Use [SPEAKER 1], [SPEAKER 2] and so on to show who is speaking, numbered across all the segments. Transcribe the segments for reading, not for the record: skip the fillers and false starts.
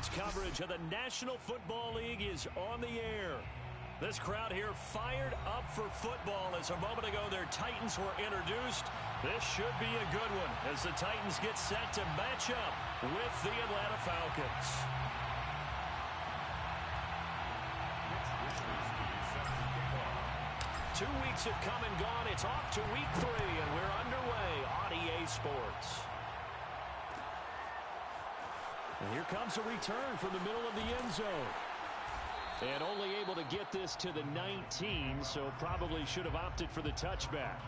[SPEAKER 1] Sports coverage of the National Football League is on the air. This crowd here fired up for football as a moment ago their Titans were introduced. This should be a good one as the Titans get set to match up with the Atlanta Falcons. Two weeks have come and gone. It's off to week 3, and we're underway on EA Sports. And here comes a return from the middle of the end zone. And only able to get this to the 19, so probably should have opted for the touchback.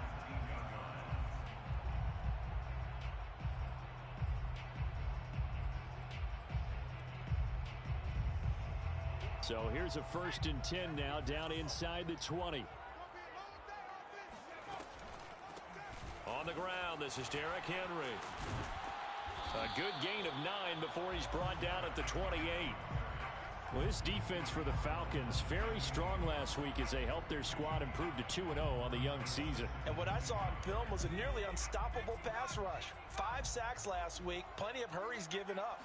[SPEAKER 1] So here's a 1st and 10 now down inside the 20. On the ground, this is Derrick Henry. A good gain of 9 before he's brought down at the 28. Well, this defense for the Falcons, very strong last week as they helped their squad improve to 2-0 on the young season.
[SPEAKER 2] And what I saw on film was a nearly unstoppable pass rush. 5 sacks last week, plenty of hurries given up.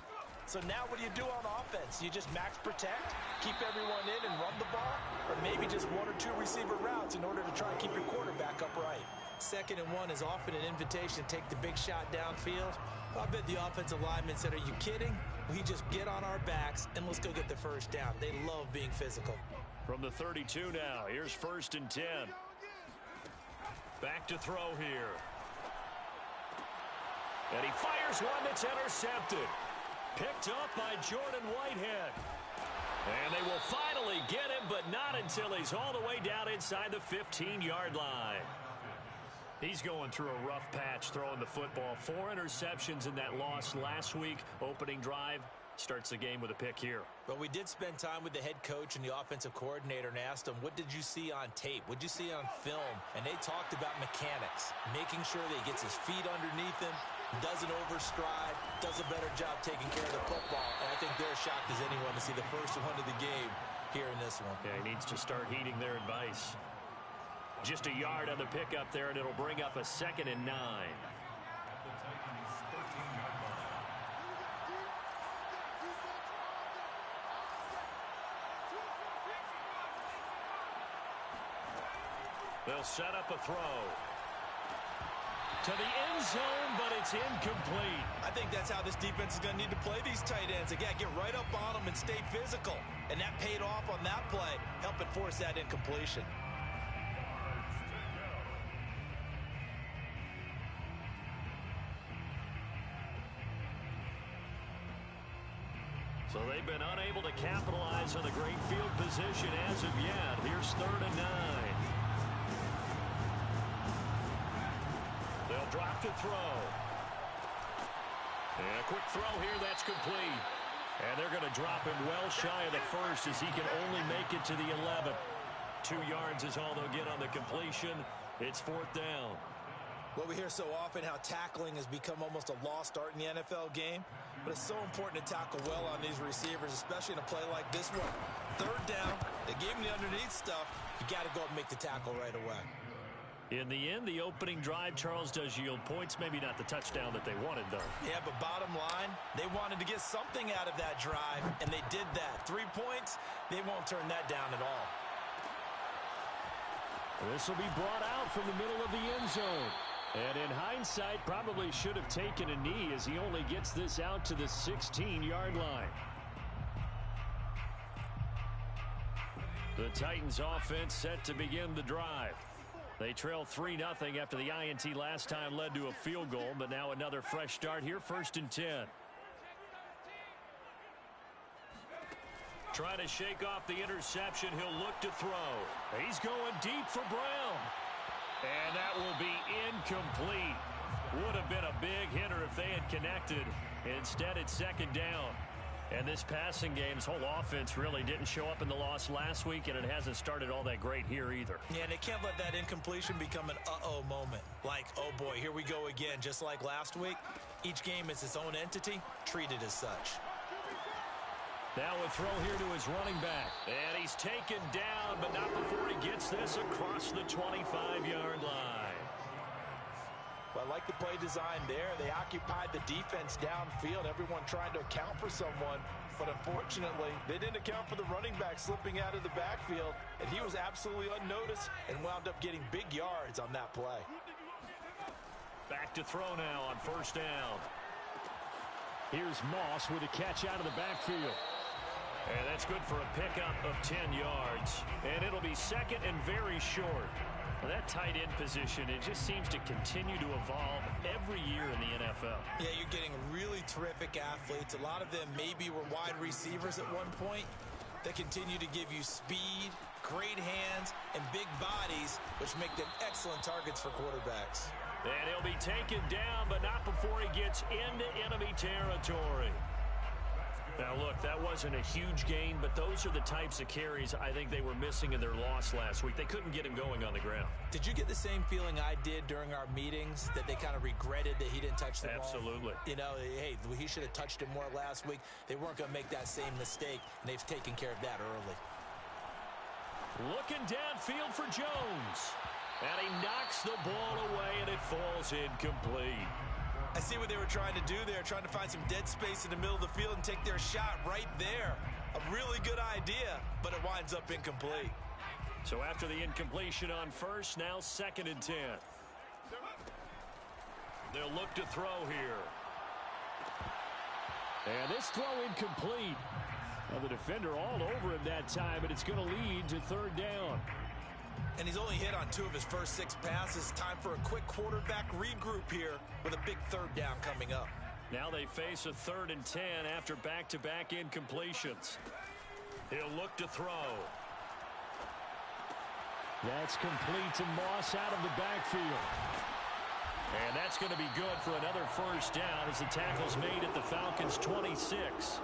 [SPEAKER 2] So now what do you do on offense? You just max protect, keep everyone in and run the ball, or maybe just 1 or 2 receiver routes in order to try and keep your quarterback upright. 2nd and 1 is often an invitation to take the big shot downfield. I bet the offensive lineman said, are you kidding? We just get on our backs and let's go get the first down. They love being physical.
[SPEAKER 1] From the 32 now, here's 1st and 10. Back to throw here. And he fires one that's intercepted. Picked up by Jordan Whitehead. And they will finally get him, but not until he's all the way down inside the 15-yard line. He's going through a rough patch throwing the football. 4 interceptions in that loss last week. Opening drive starts the game with a pick here.
[SPEAKER 2] But we did spend time with the head coach and the offensive coordinator and asked them, what did you see on tape? What did you see on film? And they talked about mechanics, making sure that he gets his feet underneath him, doesn't overstride, does a better job taking care of the football. And I think they're shocked as anyone to see the first one of the game here in this one.
[SPEAKER 1] Yeah, he needs to start heeding their advice. Just a yard on the pickup there, and it'll bring up a 2nd and 9. They'll set up a throw. To the end zone, but it's incomplete.
[SPEAKER 2] I think that's how this defense is going to need to play these tight ends. Again, get right up on them and stay physical. And that paid off on that play, helping force that incompletion.
[SPEAKER 1] So they've been unable to capitalize on the great field position as of yet. Here's 3rd and 9. They'll drop to throw. And a quick throw here, that's complete. And they're going to drop him well shy of the 1st as he can only make it to the 11. 2 yards is all they'll get on the completion. It's 4th down.
[SPEAKER 2] Well, we hear so often how tackling has become almost a lost art in the NFL game, but it's so important to tackle well on these receivers, especially in a play like this one. 3rd down, they gave him the underneath stuff. You got to go and make the tackle right away.
[SPEAKER 1] In the end, the opening drive, Charles, does yield points. Maybe not the touchdown that they wanted, though.
[SPEAKER 2] Yeah, but bottom line, they wanted to get something out of that drive, and they did that. 3 points, they won't turn that down at all.
[SPEAKER 1] This will be brought out from the middle of the end zone. And in hindsight, probably should have taken a knee as he only gets this out to the 16-yard line. The Titans offense set to begin the drive. They trail 3-0 after the INT last time led to a field goal, but now another fresh start here, 1st and 10. Trying to shake off the interception, he'll look to throw. He's going deep for Brown. And that will be incomplete. Would have been a big hitter if they had connected. Instead, it's 2nd down. And this passing game's whole offense really didn't show up in the loss last week, and it hasn't started all that great here either.
[SPEAKER 2] Yeah, and they can't let that incompletion become an uh-oh moment. Like, oh boy, here we go again, just like last week. Each game is its own entity, treated as such.
[SPEAKER 1] Now a throw here to his running back. And he's taken down, but not before he gets this across the 25-yard line.
[SPEAKER 2] Well, like the play design there. They occupied the defense downfield, everyone trying to account for someone. But unfortunately, they didn't account for the running back slipping out of the backfield, and he was absolutely unnoticed and wound up getting big yards on that play.
[SPEAKER 1] Back to throw now on first down. Here's Moss with a catch out of the backfield. And that's good for a pickup of 10 yards. And it'll be second and very short. Well, that tight end position, it just seems to continue to evolve every year in the NFL.
[SPEAKER 2] Yeah, you're getting really terrific athletes. A lot of them maybe were wide receivers at one point. They continue to give you speed, great hands, and big bodies, which make them excellent targets for quarterbacks.
[SPEAKER 1] And he'll be taken down, but not before he gets into enemy territory. Now, look, that wasn't a huge gain, but those are the types of carries I think they were missing in their loss last week. They couldn't get him going on the ground.
[SPEAKER 2] Did you get the same feeling I did during our meetings, that they kind of regretted that he didn't touch the ball?
[SPEAKER 1] Absolutely.
[SPEAKER 2] You know, hey, he should have touched it more last week. They weren't going to make that same mistake, and they've taken care of that early.
[SPEAKER 1] Looking downfield for Jones. And he knocks the ball away, and it falls incomplete.
[SPEAKER 2] I see what they were trying to do there, trying to find some dead space in the middle of the field and take their shot right there. A really good idea, but it winds up incomplete.
[SPEAKER 1] So after the incompletion on first, now second and 10. They'll look to throw here. And this throw incomplete. Well, the defender all over him that time, but it's going to lead to third down.
[SPEAKER 2] And he's only hit on 2 of his first 6 passes. Time for a quick quarterback regroup here with a big third down coming up.
[SPEAKER 1] Now they face a 3rd and 10 after back-to-back incompletions. He'll look to throw. That's complete to Moss out of the backfield. And that's going to be good for another first down as the tackle's made at the Falcons' 26.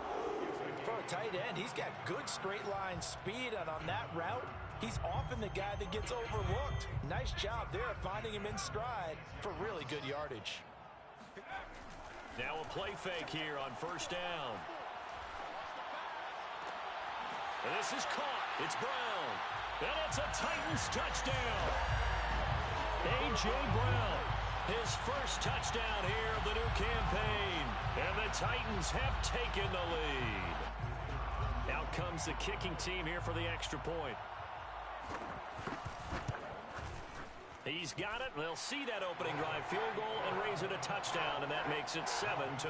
[SPEAKER 2] For a tight end, he's got good straight line speed, and on that route, he's often the guy that gets overlooked. Nice job there finding him in stride for really good yardage.
[SPEAKER 1] Now a play fake here on first down. And this is caught. It's Brown. And it's a Titans touchdown. A.J. Brown, his first touchdown here of the new campaign. And the Titans have taken the lead. Out comes the kicking team here for the extra point. He's got it. They'll see that opening drive field goal and raise it a touchdown, and that makes it 7-3.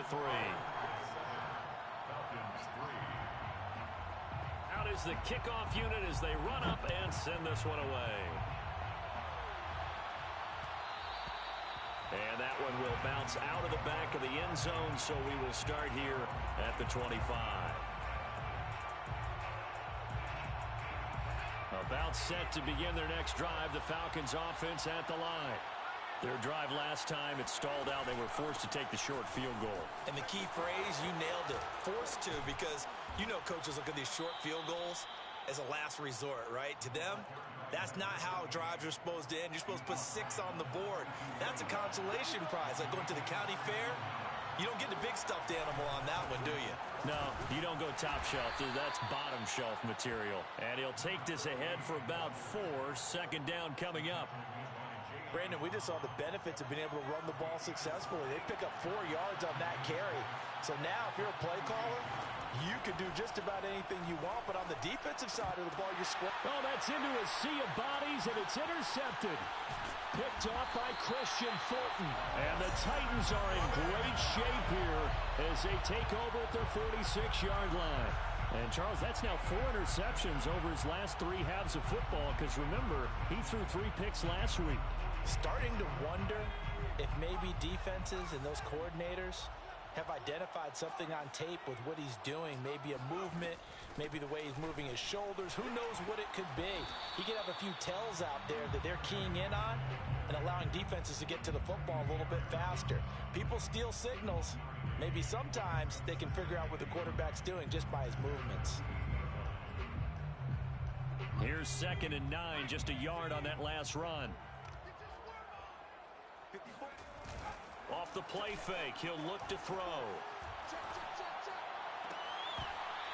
[SPEAKER 1] Out is the kickoff unit as they run up and send this one away. And that one will bounce out of the back of the end zone, so we will start here at the 25. About set to begin their next drive, the Falcons offense at the line. Their drive last time, it stalled out. They were forced to take the short field goal.
[SPEAKER 2] And the key phrase, you nailed it, forced to, because you know coaches look at these short field goals as a last resort, right? To them, that's not how drives are supposed to end. You're supposed to put 6 on the board. That's a consolation prize, like going to the county fair. You don't get the big stuffed animal on that one, do you?
[SPEAKER 1] No, you don't go top shelf. That's bottom shelf material. And he'll take this ahead for about 4. Second down coming up.
[SPEAKER 2] Brandon, we just saw the benefits of being able to run the ball successfully. They pick up 4 yards on that carry. So now, if you're a play caller, you can do just about anything you want. But on the defensive side of the ball, you're scoring.
[SPEAKER 1] Oh, that's into a sea of bodies, and it's intercepted. Picked off by Christian Fulton. And the Titans are in great shape here as they take over at their 46-yard line. And, Charles, that's now 4 interceptions over his last 3 halves of football, because, remember, he threw 3 picks last week.
[SPEAKER 2] Starting to wonder if maybe defenses and those coordinators have identified something on tape with what he's doing. Maybe a movement, maybe the way he's moving his shoulders. Who knows what it could be? He could have a few tells out there that they're keying in on and allowing defenses to get to the football a little bit faster. People steal signals. Maybe sometimes they can figure out what the quarterback's doing just by his movements.
[SPEAKER 1] Here's 2nd and 9, just a yard on that last run. Off the play fake, he'll look to throw.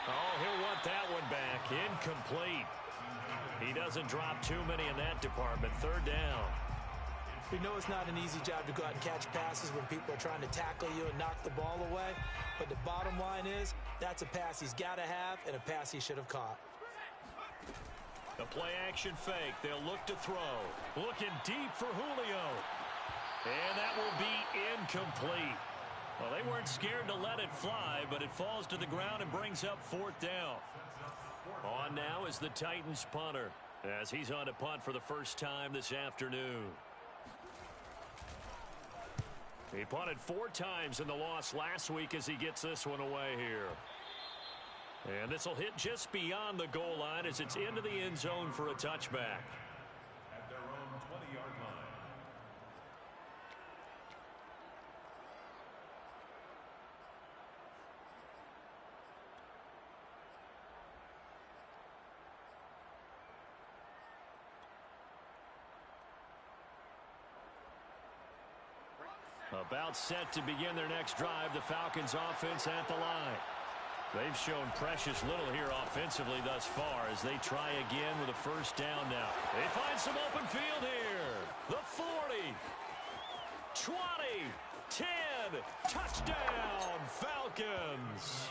[SPEAKER 1] Oh, he'll want that one back. Incomplete. He doesn't drop too many in that department. 3rd down.
[SPEAKER 2] We know it's not an easy job to go out and catch passes when people are trying to tackle you and knock the ball away. But the bottom line is, that's a pass he's got to have and a pass he should have caught.
[SPEAKER 1] The play-action fake. They'll look to throw. Looking deep for Julio. And that will be incomplete. Well, they weren't scared to let it fly, but it falls to the ground and brings up 4th down. On now is the Titans punter, as he's on to punt for the first time this afternoon. He punted 4 times in the loss last week as he gets this one away here. And this will hit just beyond the goal line as it's into the end zone for a touchback.
[SPEAKER 3] At their own 20-yard line.
[SPEAKER 1] About set to begin their next drive, the Falcons offense at the line. They've shown precious little here offensively thus far as they try again with a first down now. They find some open field here. The 40, 20, 10, touchdown, Falcons.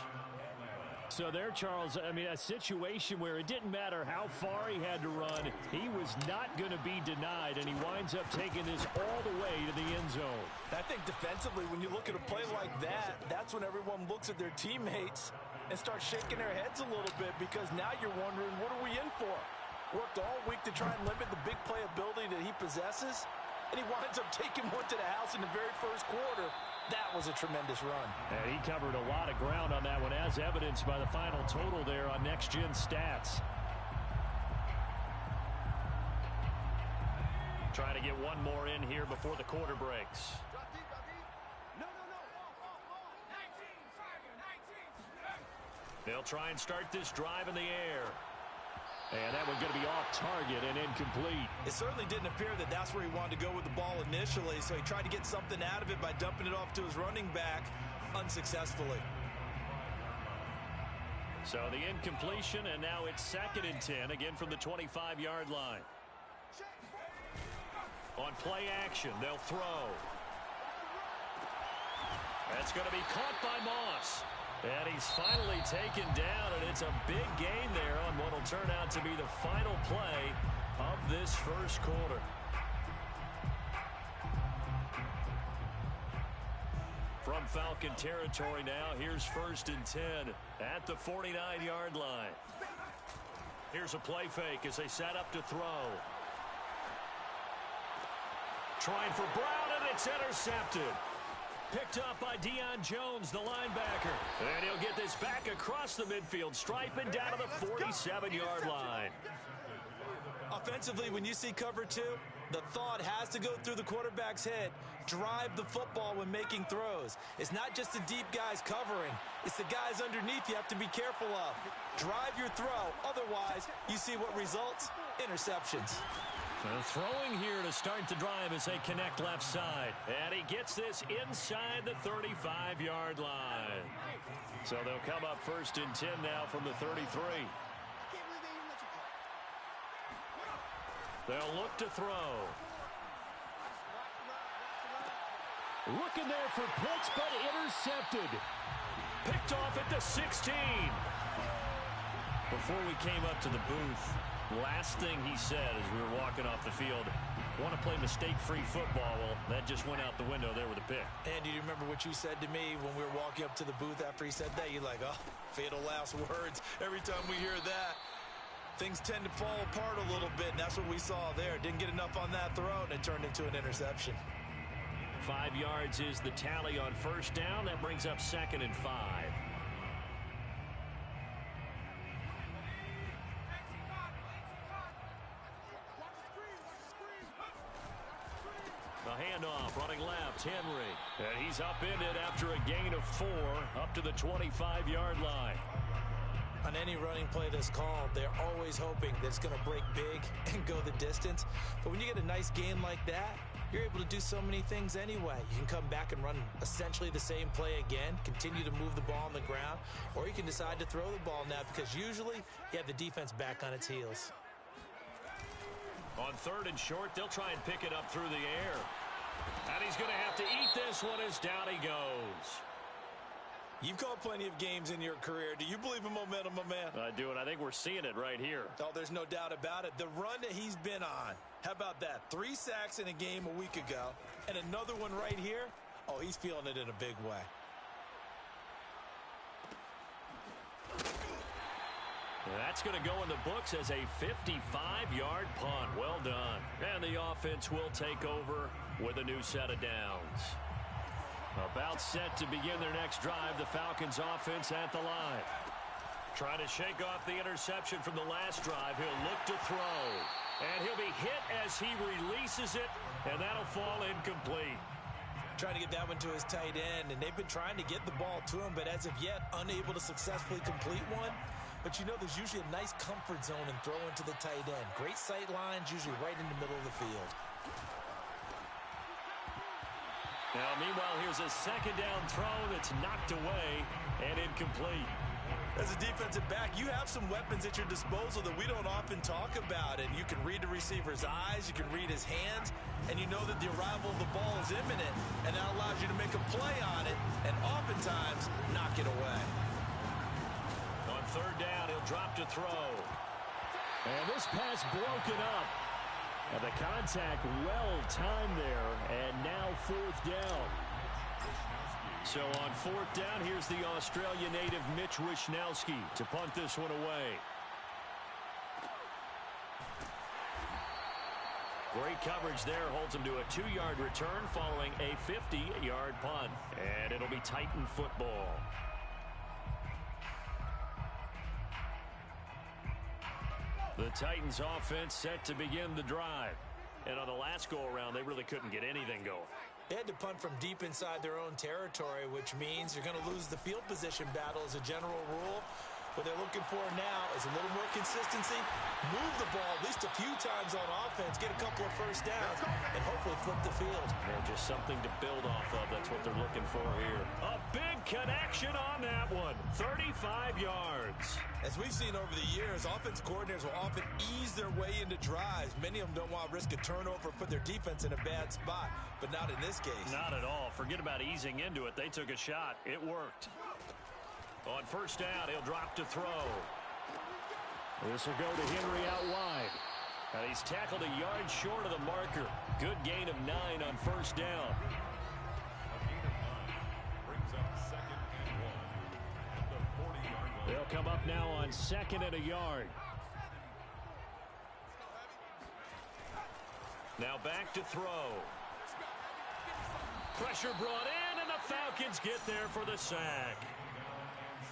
[SPEAKER 1] So there, Charles, I mean, a situation where it didn't matter how far he had to run, he was not going to be denied, and he winds up taking this all the way to the end zone.
[SPEAKER 2] I think defensively, when you look at a play like that, that's when everyone looks at their teammates and starts shaking their heads a little bit, because now you're wondering, what are we in for? Worked all week to try and limit the big play ability that he possesses, and he winds up taking one to the house in the very first quarter. That was a tremendous run.
[SPEAKER 1] And he covered a lot of ground on that one, as evidenced by the final total there on Next Gen Stats. Trying to get one more in here before the quarter breaks. They'll try and start this drive in the air. And that one's going to be off target and incomplete.
[SPEAKER 2] It certainly didn't appear that that's where he wanted to go with the ball initially, so he tried to get something out of it by dumping it off to his running back unsuccessfully.
[SPEAKER 1] So the incompletion, and now it's 2nd and 10, again from the 25-yard line. On play action, they'll throw. That's going to be caught by Moss. And he's finally taken down, and it's a big gain there on what will turn out to be the final play of this first quarter. From Falcon territory now, here's 1st and 10 at the 49-yard line. Here's a play fake as they set up to throw. Trying for Brown, and it's intercepted. Picked up by Deion Jones, the linebacker. And he'll get this back across the midfield stripe and down to the 47-yard line.
[SPEAKER 2] Offensively, when you see cover 2, the thought has to go through the quarterback's head. Drive the football when making throws. It's not just the deep guys covering. It's the guys underneath you have to be careful of. Drive your throw. Otherwise, you see what results? Interceptions.
[SPEAKER 1] Throwing here to start the drive as they connect left side. And he gets this inside the 35-yard line. So they'll come up 1st and 10 now from the 33. They'll look to throw. Looking there for Pitts, but intercepted. Picked off at the 16. Before we came up to the booth, last thing he said as we were walking off the field, want to play mistake-free football. Well, that just went out the window there with a pick.
[SPEAKER 2] And do you remember what you said to me when we were walking up to the booth after he said that? You're like, oh, fatal last words. Every time we hear that, things tend to fall apart a little bit, and that's what we saw there. Didn't get enough on that throw, and it turned into an interception.
[SPEAKER 1] 5 yards is the tally on 1st down. That brings up 2nd and 5. The handoff, running left, Henry. And he's upended after a gain of 4 up to the 25-yard line.
[SPEAKER 2] On any running play that's called, they're always hoping that it's going to break big and go the distance. But when you get a nice gain like that, you're able to do so many things anyway. You can come back and run essentially the same play again, continue to move the ball on the ground, or you can decide to throw the ball now because usually you have the defense back on its heels.
[SPEAKER 1] On 3rd and short, they'll try and pick it up through the air. And he's going to have to eat this one as down he goes.
[SPEAKER 2] You've called plenty of games in your career. Do you believe in momentum, my man?
[SPEAKER 1] I do, and I think we're seeing it right here.
[SPEAKER 2] Oh, there's no doubt about it. The run that he's been on. How about that? 3 sacks in a game a week ago, and another one right here. Oh, he's feeling it in a big way.
[SPEAKER 1] That's going to go in the books as a 55-yard punt. Well done. And the offense will take over with a new set of downs. About set to begin their next drive, the Falcons offense at the line. Trying to shake off the interception from the last drive. He'll look to throw. And he'll be hit as he releases it, and that'll fall incomplete.
[SPEAKER 2] Trying to get that one to his tight end, and they've been trying to get the ball to him, but as of yet, unable to successfully complete one. But you know there's usually a nice comfort zone in throwing to the tight end. Great sight lines, usually right in the middle of the field.
[SPEAKER 1] Now, meanwhile, here's a 2nd down throw that's knocked away and incomplete.
[SPEAKER 2] As a defensive back, you have some weapons at your disposal that we don't often talk about. And you can read the receiver's eyes, you can read his hands, and you know that the arrival of the ball is imminent, and that allows you to make a play on it and oftentimes knock it away.
[SPEAKER 1] On 3rd down, he'll drop to throw. And this pass broken up. And the contact well timed there, and now 4th down. So on 4th down, here's the Australia native Mitch Wishnowsky to punt this one away. Great coverage there, holds him to a 2-yard return following a 50-yard punt. And it'll be Titan football. The Titans offense set to begin the drive. And on the last go-around, they really couldn't get anything going.
[SPEAKER 2] They had to punt from deep inside their own territory, which means you're going to lose the field position battle as a general rule. What they're looking for now is a little more consistency, move the ball at least a few times on offense, get a couple of first downs, and hopefully flip the field.
[SPEAKER 1] And just something to build off of. That's what they're looking for here. A big connection on that one. 35 yards.
[SPEAKER 2] As we've seen over the years, offense coordinators will often ease their way into drives. Many of them don't want to risk a turnover or put their defense in a bad spot, but not in this case.
[SPEAKER 1] Not at all. Forget about easing into it. They took a shot. It worked. On 1st down, he'll drop to throw. This will go to Henry out wide. And he's tackled a yard short of the marker. Good gain of 9 on 1st down.
[SPEAKER 3] Brings up 2nd and 1 at the 40-yard line.
[SPEAKER 1] They'll come up now on 2nd and a yard. Now back to throw. Pressure brought in, and the Falcons get there for the sack.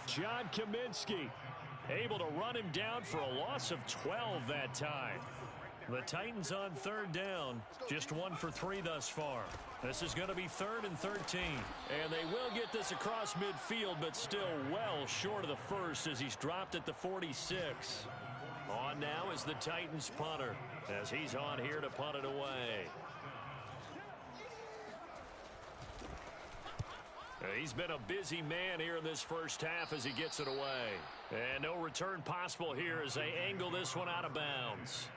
[SPEAKER 1] John Kaminsky able to run him down for a loss of 12 that time. The Titans on 3rd down, just 1 for 3 thus far. This is going to be 3rd and 13. And they will get this across midfield, but still well short of the first as he's dropped at the 46. On now is the Titans punter as he's on here to punt it away. He's been a busy man here in this first half as he gets it away. And no return possible here as they angle this one out of bounds.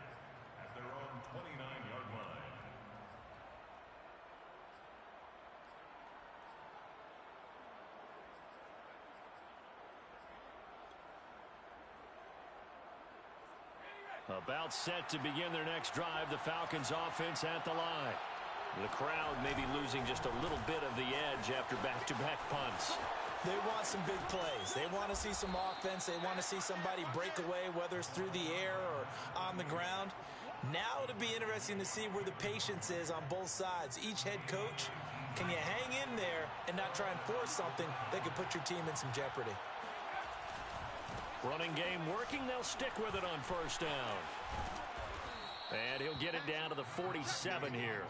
[SPEAKER 3] At their own 29-yard line.
[SPEAKER 1] About set to begin their next drive, the Falcons offense at the line. The crowd may be losing just a little bit of the edge after back-to-back punts.
[SPEAKER 2] They want some big plays. They want to see some offense. They want to see somebody break away, whether it's through the air or on the ground. Now it'll be interesting to see where the patience is on both sides. Each head coach, can you hang in there and not try and force something that could put your team in some jeopardy?
[SPEAKER 1] Running game working. They'll stick with it on 1st down. And he'll get it down to the 47 here.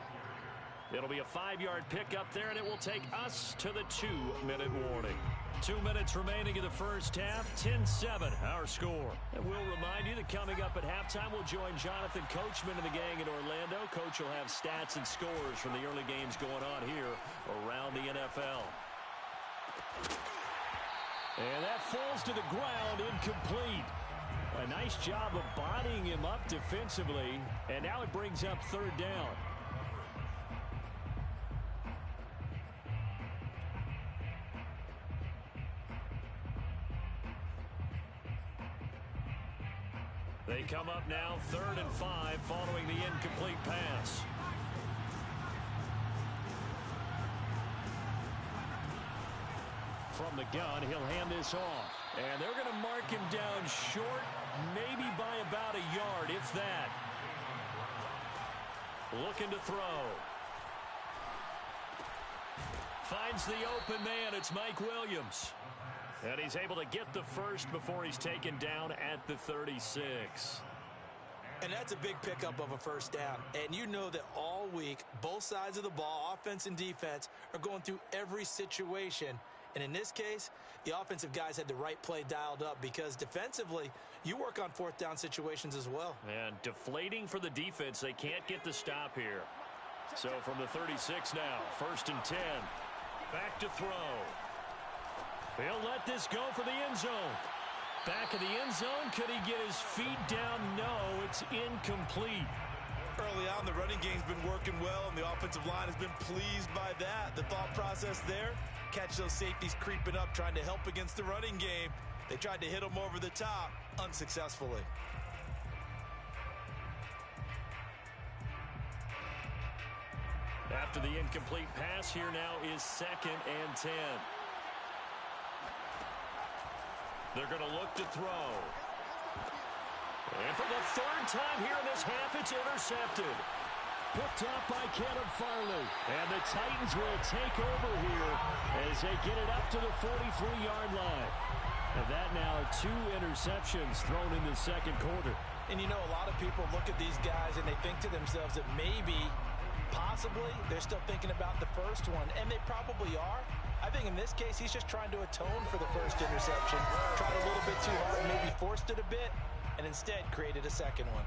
[SPEAKER 1] It'll be a 5-yard pickup there, and it will take us to the 2-minute warning. 2 minutes remaining in the first half, 10-7 our score. And we'll remind you that coming up at halftime, we'll join Jonathan Coachman and the gang in Orlando. Coach will have stats and scores from the early games going on here around the NFL. And that falls to the ground, incomplete. A nice job of bodying him up defensively, and now it brings up third down. They come up now 3rd and 5 following the incomplete pass. From the gun, he'll hand this off. And they're going to mark him down short, maybe by about a yard, if that. Looking to throw. Finds the open man. It's Mike Williams. And he's able to get the first before he's taken down at the 36.
[SPEAKER 2] And that's a big pickup of a first down. And you know that all week, both sides of the ball, offense and defense, are going through every situation. And in this case, the offensive guys had the right play dialed up because defensively, you work on 4th down situations as well.
[SPEAKER 1] And deflating for the defense. They can't get the stop here. So from the 36 now, 1st and 10. Back to throw. He'll let this go for the end zone. Back of the end zone. Could he get his feet down? No, it's incomplete.
[SPEAKER 2] Early on, the running game's been working well, and the offensive line has been pleased by that. The thought process there, catch those safeties creeping up, trying to help against the running game. They tried to hit them over the top, unsuccessfully.
[SPEAKER 1] After the incomplete pass, here now is 2nd and 10. They're going to look to throw. And for the 3rd time here in this half, it's intercepted. Picked up by Caleb Farley. And the Titans will take over here as they get it up to the 43-yard line. And that now 2 interceptions thrown in the 2nd quarter.
[SPEAKER 2] And you know, a lot of people look at these guys and they think to themselves that maybe, possibly, they're still thinking about the first one. And they probably are. I think in this case, he's just trying to atone for the first interception. Tried a little bit too hard, maybe forced it a bit, and instead created a 2nd one.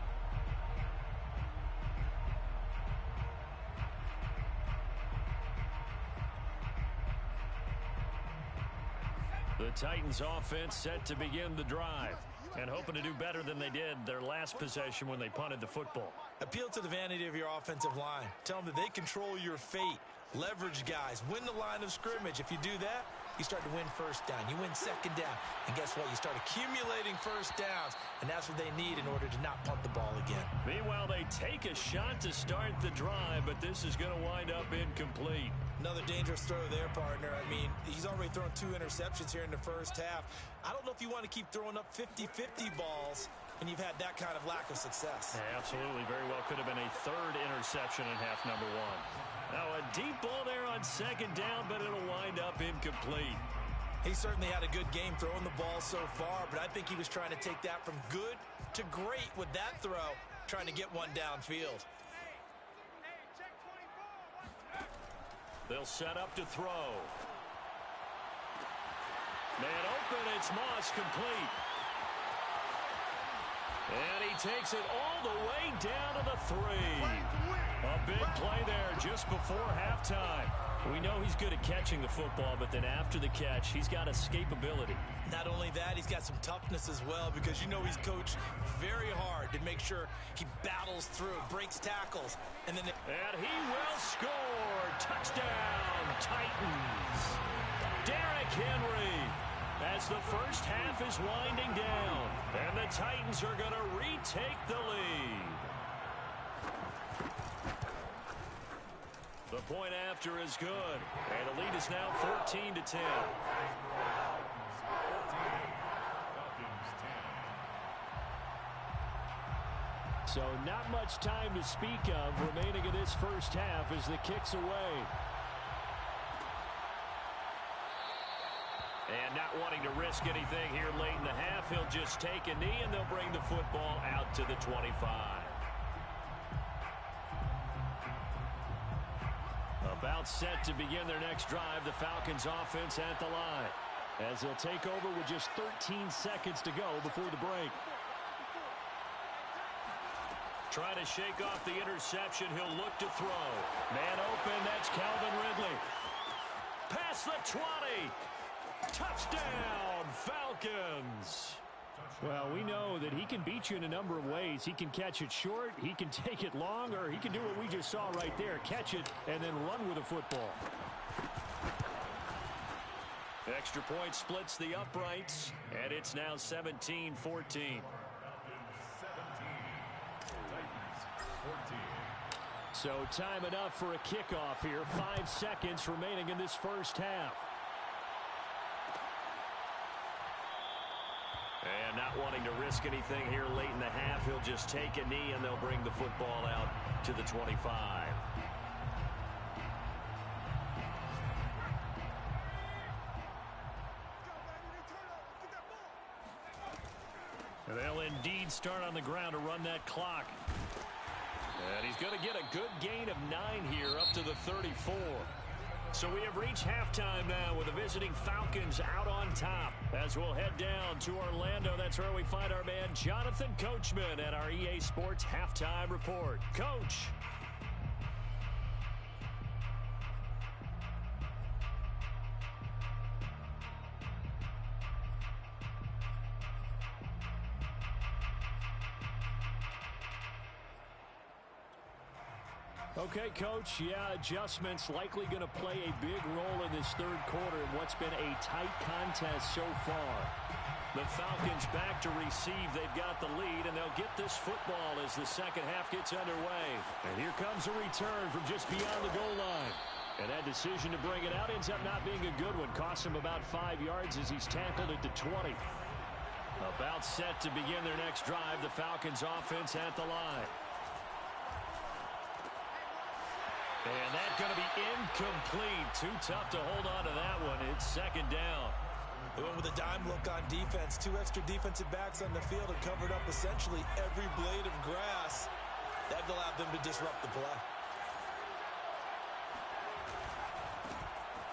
[SPEAKER 1] The Titans offense set to begin the drive and hoping to do better than they did their last possession when they punted the football.
[SPEAKER 2] Appeal to the vanity of your offensive line. Tell them that they control your fate. Leverage guys. Win the line of scrimmage. If you do that, you start to win 1st down. You win 2nd down. And guess what? You start accumulating 1st downs. And that's what they need in order to not punt the ball again.
[SPEAKER 1] Meanwhile, they take a shot to start the drive, but this is going to wind up incomplete.
[SPEAKER 2] Another dangerous throw there, partner. I mean, he's already thrown 2 interceptions here in the 1st half. I don't know if you want to keep throwing up 50-50 balls when you've had that kind of lack of success.
[SPEAKER 1] Yeah, absolutely. Very well could have been a 3rd interception in half number 1. Now a deep ball there on 2nd down, but it'll wind up incomplete.
[SPEAKER 2] He certainly had a good game throwing the ball so far, but I think he was trying to take that from good to great with that throw, trying to get one downfield.
[SPEAKER 1] They'll set up to throw. Man open, it's Moss, complete. And he takes it all the way down to the 3. A big play there just before halftime. We know he's good at catching the football, but then after the catch, he's got escapability.
[SPEAKER 2] Not only that, he's got some toughness as well, because you know he's coached very hard to make sure he battles through, breaks tackles, and then...
[SPEAKER 1] And he will score! Touchdown, Titans! Derrick Henry, as the 1st half is winding down, and the Titans are going to retake the lead. The point after is good, and the lead is now 14-10. So not much time to speak of remaining in this 1st half as the kick's away. And not wanting to risk anything here late in the half, he'll just take a knee and they'll bring the football out to the 25. About set to begin their next drive, the Falcons offense at the line, as they'll take over with just 13 seconds to go before the break. Trying to shake off the interception, he'll look to throw. Man open, that's Calvin Ridley. Past the 20. Touchdown, Falcons. Well, we know that he can beat you in a number of ways. He can catch it short, he can take it long, or he can do what we just saw right there, catch it and then run with the football. Extra point splits the uprights, and it's now 17-14. So time enough for a kickoff here. 5 seconds remaining in this first half. And not wanting to risk anything here late in the half, he'll just take a knee and they'll bring the football out to the 25. And they'll indeed start on the ground to run that clock. And he's going to get a good gain of 9 here up to the 34. So we have reached halftime now with the visiting Falcons out on top. As we'll head down to Orlando, that's where we find our man Jonathan Coachman at our EA Sports Halftime Report. Coach. Okay, Coach, yeah, adjustments likely going to play a big role in this third quarter in what's been a tight contest so far. The Falcons back to receive. They've got the lead, and they'll get this football as the second half gets underway. And here comes a return from just beyond the goal line. And that decision to bring it out ends up not being a good one. Costs him about 5 yards as he's tackled at the 20. About set to begin their next drive. The Falcons offense at the line. And that's going to be incomplete. Too tough to hold on to that one. It's second down.
[SPEAKER 2] They went with a dime look on defense. 2 extra defensive backs on the field and covered up essentially every blade of grass. That allowed them to disrupt the play.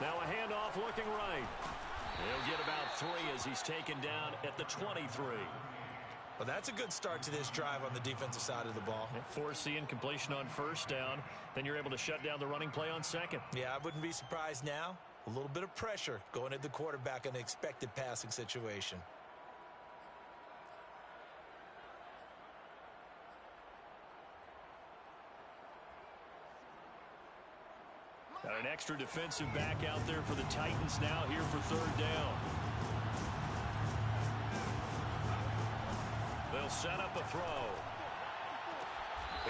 [SPEAKER 1] Now a handoff looking right. He'll get about 3 as he's taken down at the 23.
[SPEAKER 2] Well, that's a good start to this drive on the defensive side of the ball.
[SPEAKER 1] Force the incompletion on first down. Then you're able to shut down the running play on second.
[SPEAKER 2] Yeah, I wouldn't be surprised now. A little bit of pressure going at the quarterback in an expected passing situation.
[SPEAKER 1] Got an extra defensive back out there for the Titans now here for third down. They'll set up a throw.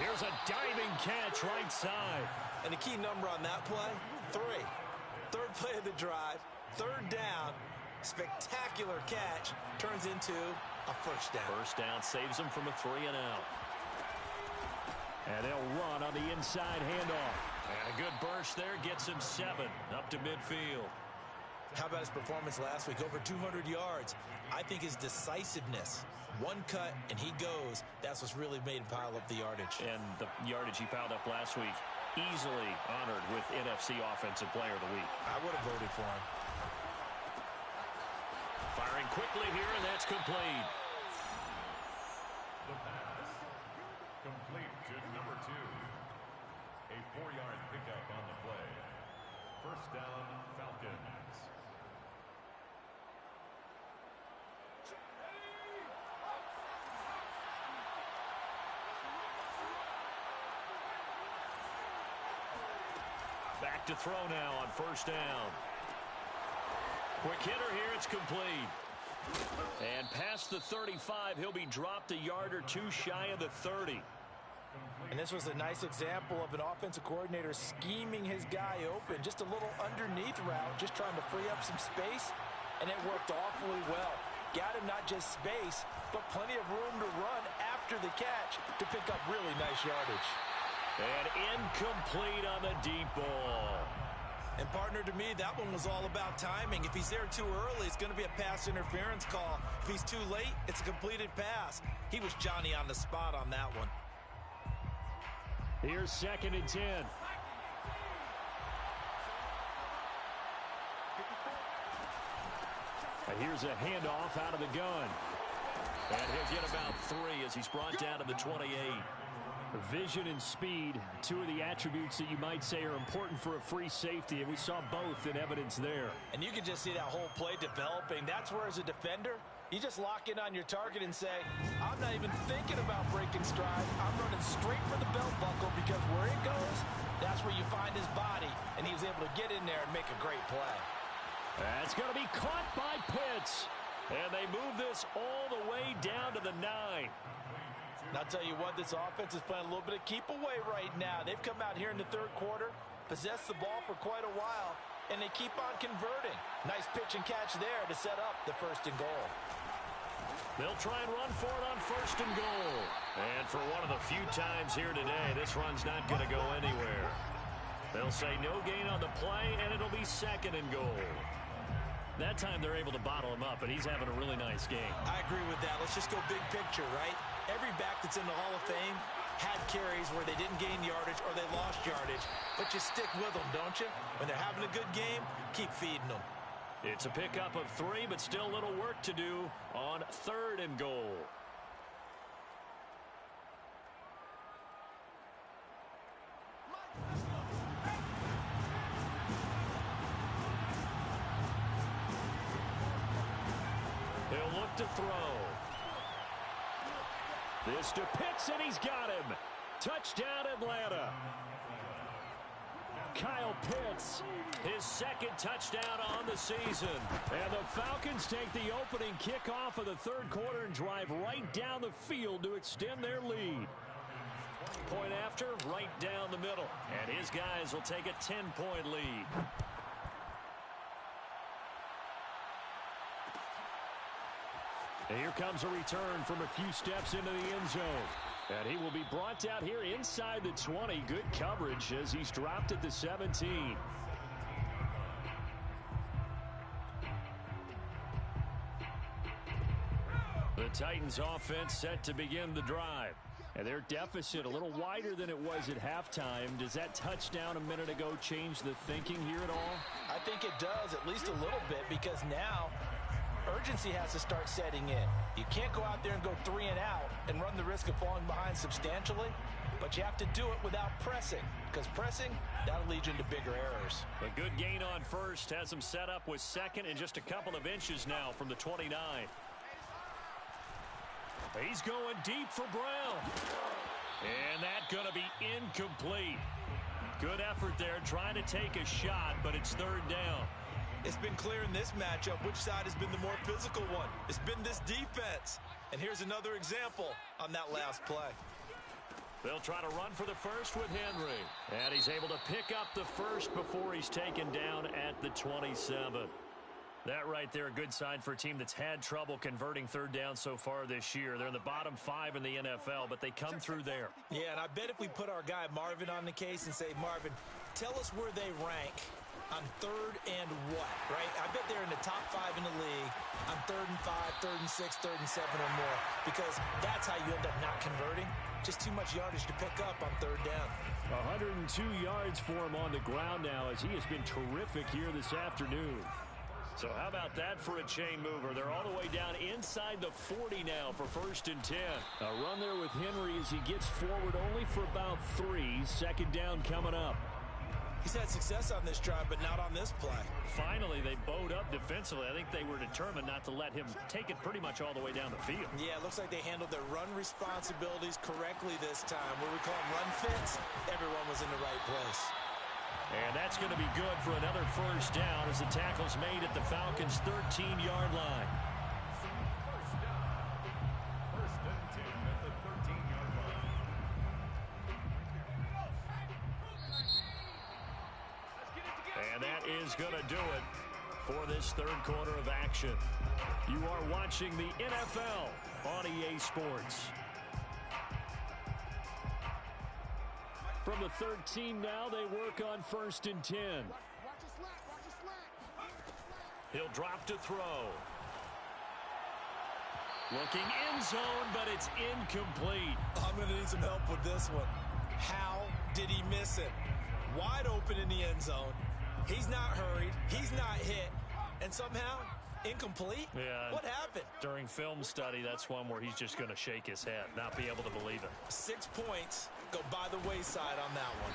[SPEAKER 1] Here's a diving catch right side.
[SPEAKER 2] And the key number on that play, 3. Third play of the drive, third down, spectacular catch, turns into a first down.
[SPEAKER 1] First down saves them from a 3-and-out. And they'll run on the inside handoff. And a good burst there gets him 7 up to midfield.
[SPEAKER 2] How about his performance last week? Over 200 yards. I think his decisiveness. One cut, and he goes. That's what's really made him pile up the yardage.
[SPEAKER 1] And the yardage he piled up last week, easily honored with NFC Offensive Player of the Week.
[SPEAKER 2] I would have voted for him.
[SPEAKER 1] Firing quickly here, and that's complete.
[SPEAKER 3] The pass. Complete to number 2. A 4-yard pickup on the play. First down, Falcons.
[SPEAKER 1] Back to throw now on first down. Quick hitter here, it's complete. And past the 35, he'll be dropped a yard or 2 shy of the 30.
[SPEAKER 2] And this was a nice example of an offensive coordinator scheming his guy open. Just a little underneath route, just trying to free up some space, and it worked awfully well. Got him not just space, but plenty of room to run after the catch to pick up really nice yardage.
[SPEAKER 1] And incomplete on the deep ball.
[SPEAKER 2] And partner, to me, that one was all about timing. If he's there too early, it's going to be a pass interference call. If he's too late, it's a completed pass. He was Johnny on the spot on that one.
[SPEAKER 1] Here's 2nd and 10. And here's a handoff out of the gun. And he'll get about 3 as he's brought down to the 28. Vision and speed, 2 of the attributes that you might say are important for a free safety, and we saw both in evidence there.
[SPEAKER 2] And you can just see that whole play developing. That's where, as a defender, You just lock in on your target and say, I'm not even thinking about breaking stride. I'm running straight for the belt buckle because where it goes, that's where you find his body. And he was able to get in there and make a great play.
[SPEAKER 1] That's going to be caught by Pitts. And they move this all the way down to the 9.
[SPEAKER 2] And I'll tell you what, this offense is playing a little bit of keep away right now. They've come out here in the third quarter, possessed the ball for quite a while, and they keep on converting. Nice pitch and catch there to set up the 1st and goal.
[SPEAKER 1] They'll try and run for it on 1st and goal. And for one of the few times here today, this run's not going to go anywhere. They'll say no gain on the play, and it'll be 2nd and goal. That time they're able to bottle him up, and he's having a really nice game.
[SPEAKER 2] I agree with that. Let's just go big picture, right? Every back that's in the Hall of Fame had carries where they didn't gain yardage or they lost yardage, but you stick with them, don't you? When they're having a good game, keep feeding them.
[SPEAKER 1] It's a pickup of 3, but still a little work to do on 3rd and goal. He'll look to throw. This to Pitts, and he's got him. Touchdown, Atlanta. Kyle Pitts, his 2nd touchdown on the season. And the Falcons take the opening kickoff of the 3rd quarter and drive right down the field to extend their lead. Point after, right down the middle. And his guys will take a 10-point lead. And here comes a return from a few steps into the end zone. And he will be brought out here inside the 20. Good coverage as he's dropped at the 17. The Titans offense set to begin the drive. And their deficit a little wider than it was at halftime. Does that touchdown a minute ago change the thinking here at all?
[SPEAKER 2] I think it does, at least a little bit, because now urgency has to start setting in. You can't go out there and go 3 and out and run the risk of falling behind substantially, but you have to do it without pressing, because pressing, that'll lead you into bigger errors.
[SPEAKER 1] A good gain on 1st has him set up with 2nd and just a couple of inches now from the 29. He's going deep for Brown. And that's going to be incomplete. Good effort there trying to take a shot, but it's 3rd down.
[SPEAKER 2] It's been clear in this matchup which side has been the more physical one. It's been this defense. And here's another example on that last play.
[SPEAKER 1] They'll try to run for the 1st with Henry. And he's able to pick up the 1st before he's taken down at the 27. That right there, a good sign for a team that's had trouble converting 3rd down so far this year. They're in the bottom 5 in the NFL, but they come through there.
[SPEAKER 2] Yeah, and I bet if we put our guy Marvin on the case and say, Marvin, tell us where they rank on 3rd and what, right? I bet they're in the top 5 in the league on 3rd and 5, 3rd and 6, 3rd and 7 or more, because that's how you end up not converting. Just too much yardage to pick up on 3rd down.
[SPEAKER 1] 102 yards for him on the ground now as he has been terrific here this afternoon. So how about that for a chain mover? They're all the way down inside the 40 now for 1st and 10. A run there with Henry as he gets forward only for about 3. 2nd down coming up.
[SPEAKER 2] He's had success on this drive, but not on this play.
[SPEAKER 1] Finally, they bowed up defensively. I think they were determined not to let him take it pretty much all the way down the field.
[SPEAKER 2] Yeah, it looks like they handled their run responsibilities correctly this time. What we call them run fits, everyone was in the right place.
[SPEAKER 1] And that's going to be good for another 1st down as the tackle's made at the Falcons' 13-yard line.
[SPEAKER 3] First and 10 at the 13-yard line.
[SPEAKER 1] And that is going to do it for this 3rd quarter of action. You are watching the NFL on EA Sports. From the 13 now, they work on 1st and 10. He'll drop to throw. Looking end zone, but it's incomplete.
[SPEAKER 2] I'm going to need some help with this one. How did he miss it? Wide open in the end zone. He's not hurried. He's not hit. And somehow, incomplete?
[SPEAKER 1] Yeah.
[SPEAKER 2] What happened?
[SPEAKER 1] During film study, that's one where he's just going to shake his head, not be able to believe it.
[SPEAKER 2] 6 points go by the wayside on that one.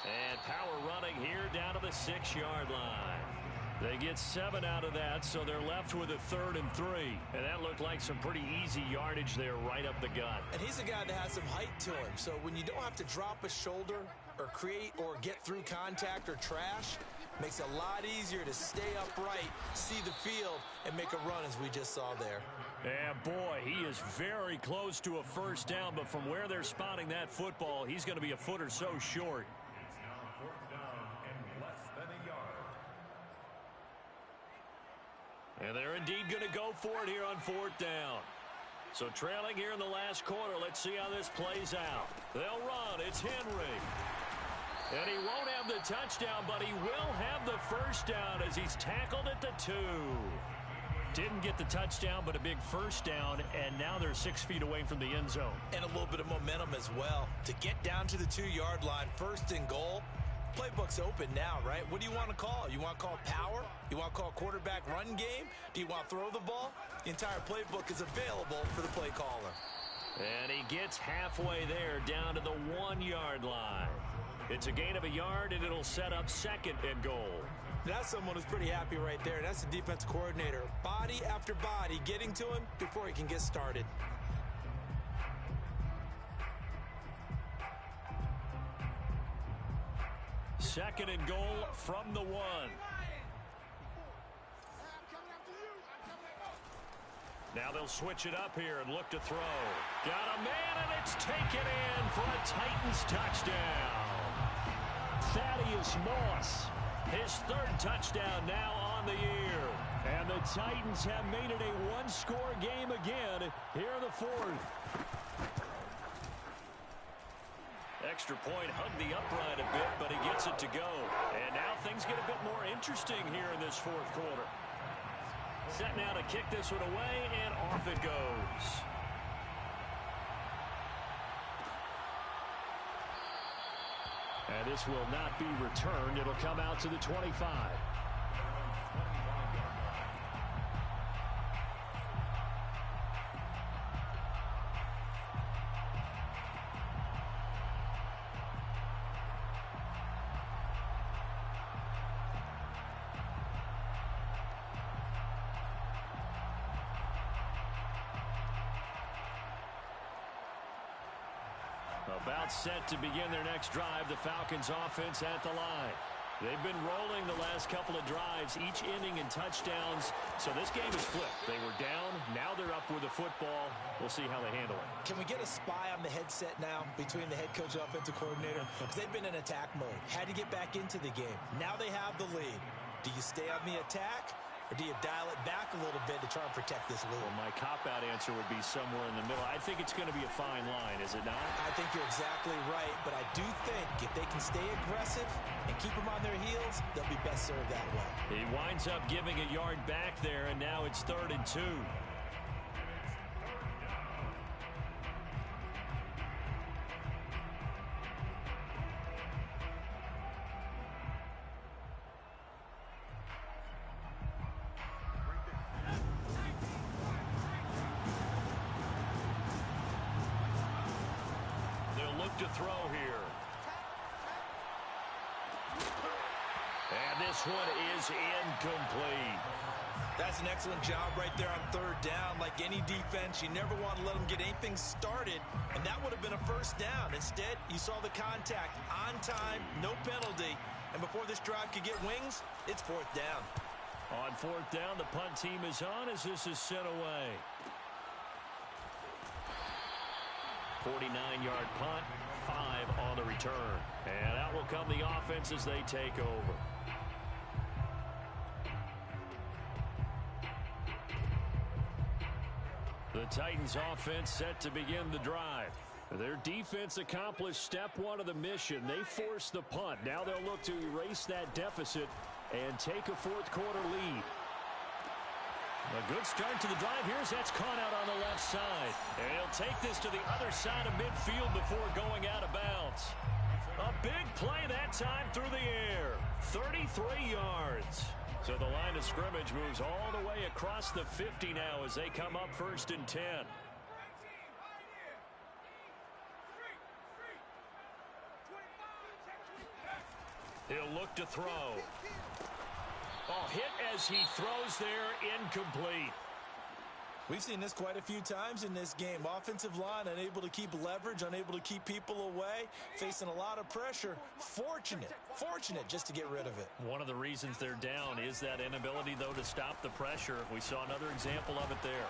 [SPEAKER 1] And power running here down to the 6-yard line. They get 7 out of that, so they're left with a 3rd and 3. And that looked like some pretty easy yardage there right up the gut.
[SPEAKER 2] And he's a guy that has some height to him. So when you don't have to drop a shoulder or create or get through contact or trash, makes it a lot easier to stay upright, see the field, and make a run as we just saw there.
[SPEAKER 1] Yeah, boy, he is very close to a first down, but from where they're spotting that football, he's going to be a foot or so short.
[SPEAKER 3] It's now 4th down and less than a yard.
[SPEAKER 1] And they're indeed going to go for it here on 4th down. So trailing here in the last quarter, let's see how this plays out. They'll run. It's Henry. And he won't have the touchdown, but he will have the first down as he's tackled at the 2. Didn't get the touchdown, but a big first down, and now they're 6 feet away from the end zone.
[SPEAKER 2] And a little bit of momentum as well. To get down to the 2-yard line, 1st and goal, playbook's open now, right? What do you want to call? You want to call power? You want to call quarterback run game? Do you want to throw the ball? The entire playbook is available for the play caller.
[SPEAKER 1] And he gets halfway there, down to the 1-yard line. It's a gain of a yard, and it'll set up 2nd and goal.
[SPEAKER 2] That's someone who's pretty happy right there. That's the defense coordinator. Body after body getting to him before he can get started.
[SPEAKER 1] Second and goal from the 1. Now they'll switch it up here and look to throw. Got a man, and it's taken in for a Titans touchdown. Thaddeus Moss, his 3rd touchdown now on the year. And the Titans have made it a one-score game again here in the 4th. Extra point hugged the upright a bit, but he gets it to go. And now things get a bit more interesting here in this 4th quarter. Set now to kick this one away, and off it goes. And this will not be returned. It'll come out to the 25. About set to begin their next drive, the Falcons offense at the line. They've been rolling the last couple of drives, each ending in touchdowns. So this game is flipped. They were down. Now they're up with the football. We'll see how they handle it.
[SPEAKER 2] Can we get a spy on the headset now between the head coach and offensive coordinator? Because they've been in attack mode. Had to get back into the game. Now they have the lead. Do you stay on the attack? Or do you dial it back a little bit to try and protect this lead?
[SPEAKER 1] Well, my cop-out answer would be somewhere in the middle. I think it's going to be a fine line, is it not?
[SPEAKER 2] I think you're exactly right, but I do think if they can stay aggressive and keep them on their heels, they'll be best served that way.
[SPEAKER 1] He winds up giving a yard back there, and now it's 3rd and 2. To throw here. And this one is incomplete.
[SPEAKER 2] That's an excellent job right there on 3rd down. Like any defense, you never want to let them get anything started, and that would have been a first down. Instead, you saw the contact on time, no penalty, and before this drive could get wings, it's 4th down.
[SPEAKER 1] On 4th down, the punt team is on as this is sent away. 49-yard punt, 5 on the return. And out will come the offense as they take over. The Titans offense set to begin the drive. Their defense accomplished step 1 of the mission. They forced the punt. Now they'll look to erase that deficit and take a 4th quarter lead. A good start to the drive. Here's that's caught out on the left side. And he'll take this to the other side of midfield before going out of bounds. A big play that time through the air. 33 yards. So the line of scrimmage moves all the way across the 50 now as they come up 1st and 10. He'll look to throw. Oh, hit as he throws there, incomplete.
[SPEAKER 2] We've seen this quite a few times in this game. Offensive line unable to keep leverage, unable to keep people away, facing a lot of pressure. Fortunate just to get rid of it.
[SPEAKER 1] One of the reasons they're down is that inability, though, to stop the pressure. We saw another example of it there.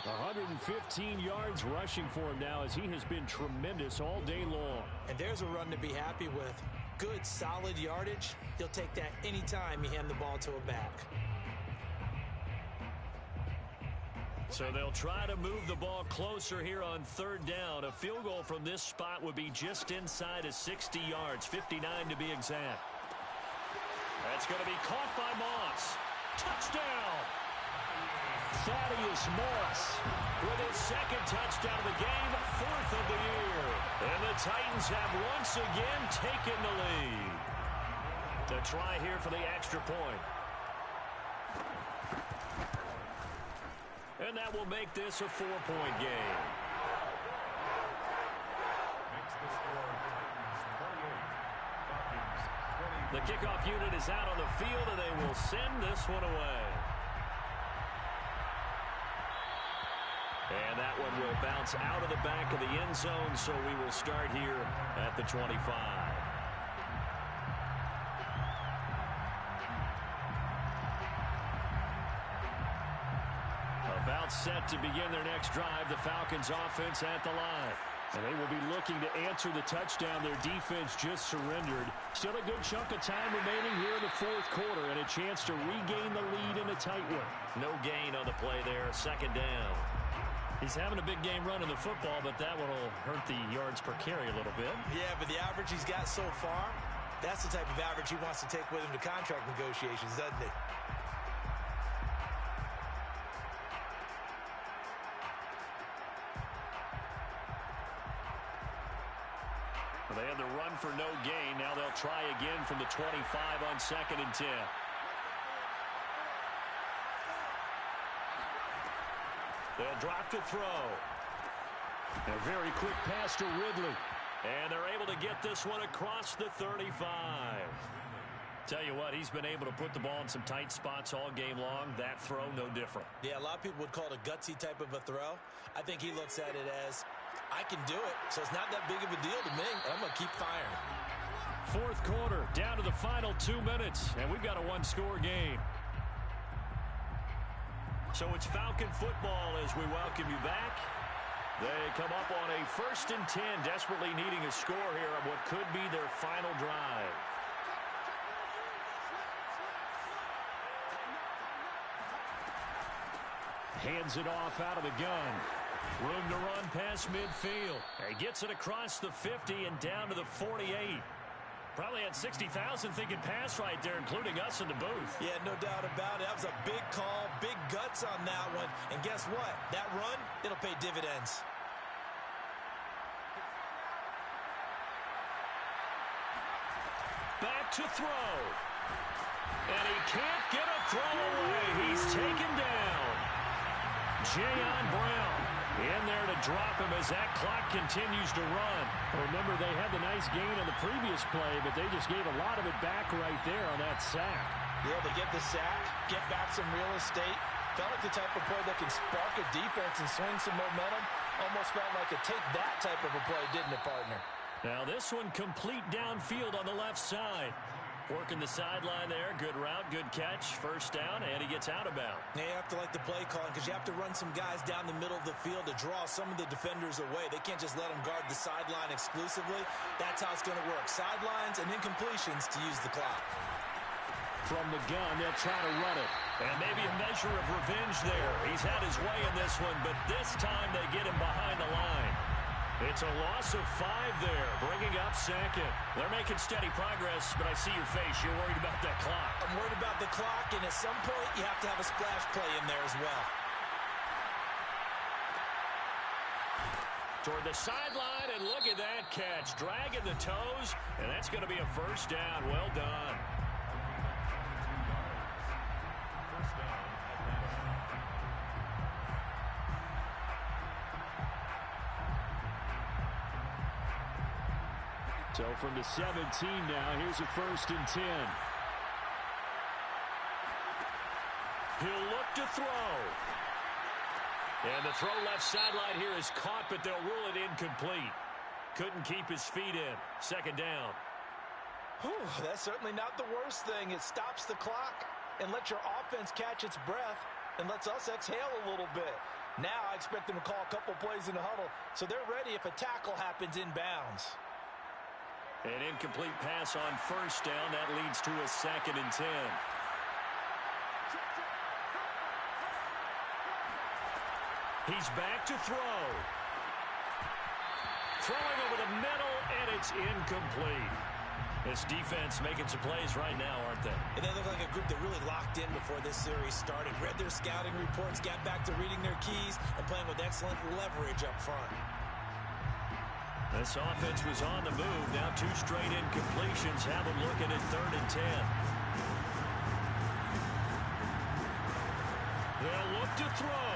[SPEAKER 4] 115 yards rushing for him now as he has been tremendous all day long.
[SPEAKER 2] And there's a run to be happy with. Good, solid yardage. He'll take that anytime you hand the ball to a back.
[SPEAKER 1] So they'll try to move the ball closer here on third down. A field goal from this spot would be just inside of 60 yards, 59 to be exact. That's going to be caught by Moss. Touchdown! Thaddeus Moss with his second touchdown of the game, fourth of the year. And the Titans have once again taken the lead. To try here for the extra point. And that will make this a 4-point game.
[SPEAKER 3] Makes the score Titans 28, Falcons 20.
[SPEAKER 1] The kickoff unit is out on the field, and they will send this one away. And that one will bounce out of the back of the end zone, so we will start here at the 25. About set to begin their next drive, the Falcons offense at the line.
[SPEAKER 4] And they will be looking to answer the touchdown their defense just surrendered. Still a good chunk of time remaining here in the fourth quarter and a chance to regain the lead in a tight one.
[SPEAKER 1] No gain on the play there, second down. He's having a big game running the football, but that one will hurt the yards per carry a little bit.
[SPEAKER 2] Yeah, but the average he's got so far, that's the type of average he wants to take with him to contract negotiations, doesn't he?
[SPEAKER 1] They had the run for no gain. Now they'll try again from the 25 on 2nd and 10. They'll drop to throw.
[SPEAKER 4] A very quick pass to Ridley.
[SPEAKER 1] And they're able to get this one across the 35. Tell you what, he's been able to put the ball in some tight spots all game long. That throw, no different.
[SPEAKER 2] Yeah, a lot of people would call it a gutsy type of a throw. I think he looks at it as, I can do it, so it's not that big of a deal to me. I'm going to keep firing.
[SPEAKER 4] Fourth quarter, down to the final 2 minutes, and we've got a one-score game.
[SPEAKER 1] So it's Falcon football as we welcome you back. They come up on a 1st and 10, desperately needing a score here on what could be their final drive.
[SPEAKER 4] Hands it off out of the gun.
[SPEAKER 1] Room to run past midfield. He gets it across the 50 and down to the 48. Probably had 60,000 thinking pass right there, including us in the booth.
[SPEAKER 2] Yeah, no doubt about it. That was a big call, big guts on that one. And guess what? That run, it'll pay dividends.
[SPEAKER 1] Back to throw. And he can't get a throw away. He's taken down. Jayon Brown in there to drop him as that clock continues to run.
[SPEAKER 4] Remember, they had the nice gain on the previous play, but they just gave a lot of it back right there on that sack.
[SPEAKER 2] Yeah, they get the sack, get back some real estate. Felt like the type of play that can spark a defense and swing some momentum. Almost felt like a take that type of a play, didn't it, partner?
[SPEAKER 1] Now this one complete downfield on the left side. Working the sideline there. Good route, good catch. First down, and he gets out of bounds.
[SPEAKER 2] Yeah, you have to like the play calling because you have to run some guys down the middle of the field to draw some of the defenders away. They can't just let them guard the sideline exclusively. That's how it's going to work. Sidelines and incompletions to use the clock.
[SPEAKER 4] From the gun, they'll try to run it.
[SPEAKER 1] And maybe a measure of revenge there. He's had his way in this one, but this time they get him behind the line. It's a loss of 5 there, bringing up 2nd. They're making steady progress, but I see your face. You're worried about that clock.
[SPEAKER 2] I'm worried about the clock, and at some point, you have to have a splash play in there as well.
[SPEAKER 1] Toward the sideline, and look at that catch. Dragging the toes, and that's going to be a first down. Well done.
[SPEAKER 4] So from the 17 now, here's a 1st and 10.
[SPEAKER 1] He'll look to throw. And the throw left sideline here is caught, but they'll rule it incomplete. Couldn't keep his feet in. Second down.
[SPEAKER 2] Whew, that's certainly not the worst thing. It stops the clock and lets your offense catch its breath and lets us exhale a little bit. Now I expect them to call a couple plays in the huddle so they're ready if a tackle happens inbounds.
[SPEAKER 1] An incomplete pass on first down. That leads to a 2nd and 10. He's back to throw. Throwing over the middle, and it's incomplete. This defense making some plays right now, aren't they?
[SPEAKER 2] And they look like a group that really locked in before this series started. Read their scouting reports, got back to reading their keys, and playing with excellent leverage up front.
[SPEAKER 1] This offense was on the move. Now 2 straight incompletions have them looking at 3rd and 10. They'll look to throw.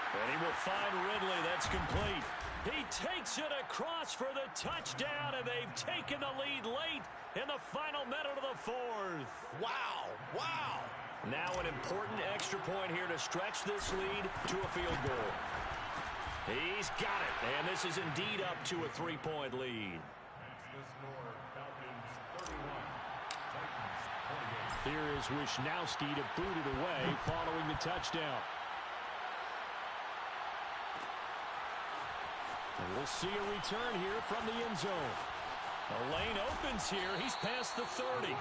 [SPEAKER 1] And he will find Ridley. That's complete. He takes it across for the touchdown, and they've taken the lead late in the final minute of the 4th.
[SPEAKER 2] Wow, wow.
[SPEAKER 1] Now an important extra point here to stretch this lead to a field goal. He's got it, and this is indeed up to a 3-point lead.
[SPEAKER 3] That's the score. Falcons 31. Titans 28.
[SPEAKER 4] Here is Wisnowski to boot it away following the touchdown. And we'll see a return here from the end zone.
[SPEAKER 1] The lane opens here. He's past the 30.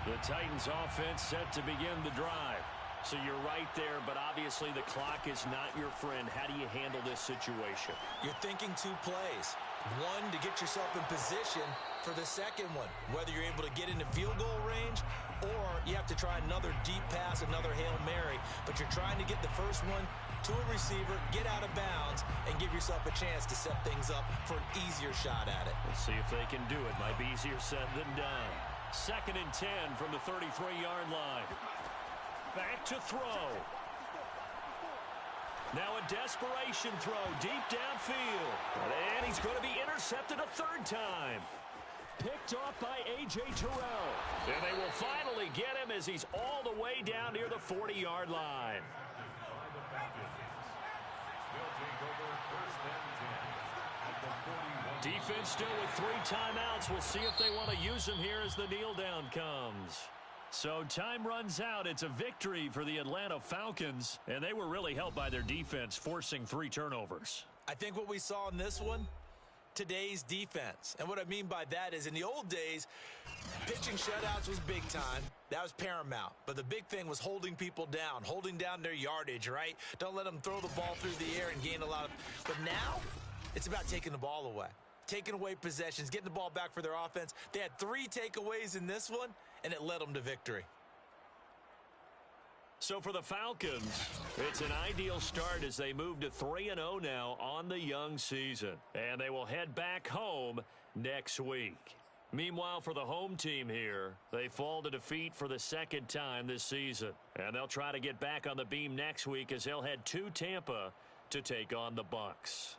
[SPEAKER 1] The Titans offense set to begin the drive. So you're right there, but obviously the clock is not your friend. How do you handle this situation?
[SPEAKER 2] You're thinking 2 plays. One, to get yourself in position for the second one, whether you're able to get into field goal range or you have to try another deep pass, another Hail Mary, but you're trying to get the first one to a receiver, get out of bounds, and give yourself a chance to set things up for an easier shot at it.
[SPEAKER 1] We'll see if they can do it. Might be easier said than done. 2nd and 10 from the 33-yard line. Back to throw. Now a desperation throw deep downfield. And he's going to be intercepted a 3rd time. Picked off by A.J. Terrell. And they will finally get him as he's all the way down near the 40-yard line. Defense still with 3 timeouts. We'll see if they want to use them here as the kneel down comes. So time runs out. It's a victory for the Atlanta Falcons, and they were really helped by their defense, forcing 3 turnovers.
[SPEAKER 2] I think what we saw in this one, today's defense. And what I mean by that is in the old days, pitching shutouts was big time. That was paramount. But the big thing was holding people down, holding down their yardage, right? Don't let them throw the ball through the air and gain a lot of... But now, it's about taking the ball away. Taking away possessions, getting the ball back for their offense. They had 3 takeaways in this one, and it led them to victory.
[SPEAKER 1] So for the Falcons, it's an ideal start as they move to 3-0 now on the young season. And they will head back home next week. Meanwhile, for the home team here, they fall to defeat for the 2nd time this season. And they'll try to get back on the beam next week as they'll head to Tampa to take on the Bucs.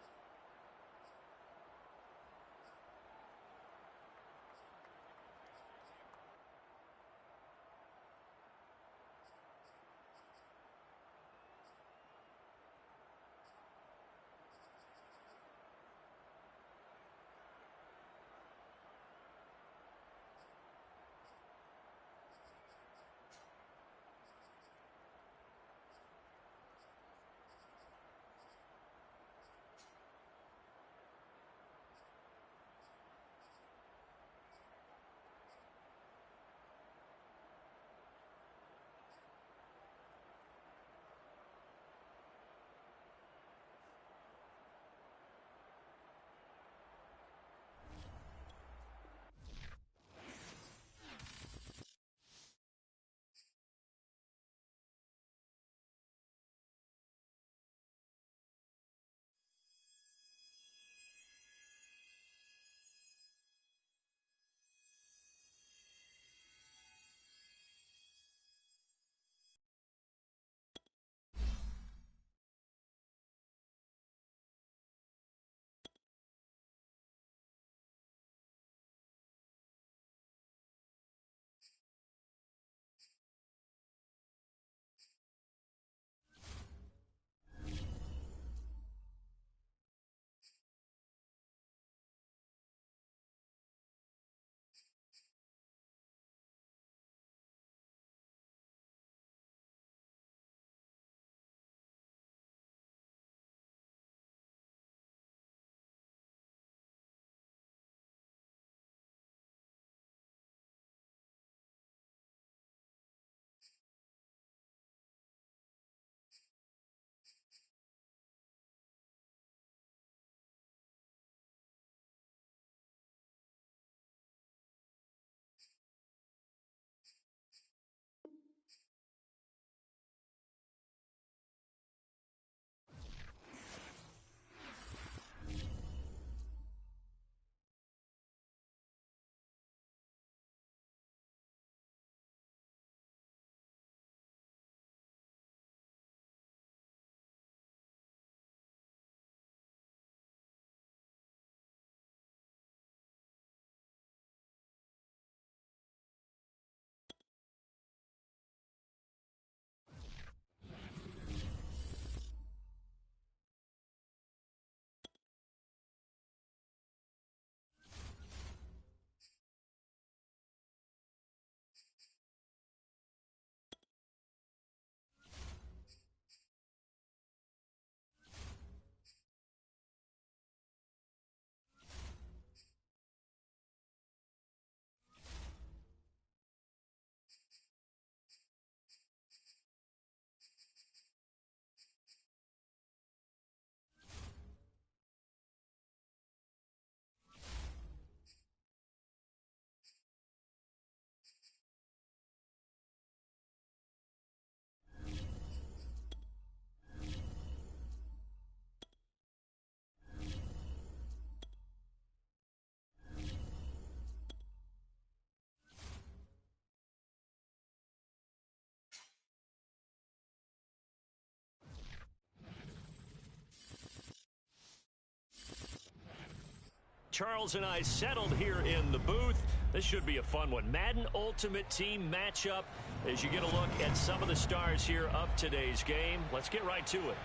[SPEAKER 1] Charles and I settled here in the booth. This should be a fun one. Madden Ultimate Team matchup as you get a look at some of the stars here of today's game. Let's get right to it.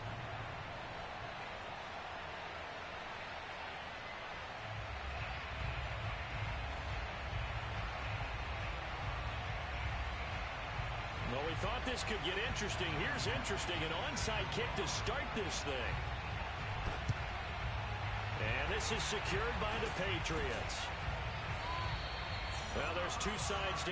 [SPEAKER 1] Well, we thought this could get interesting. Here's interesting. An onside kick to start this thing. And this is secured by the Patriots. Well, there's two sides.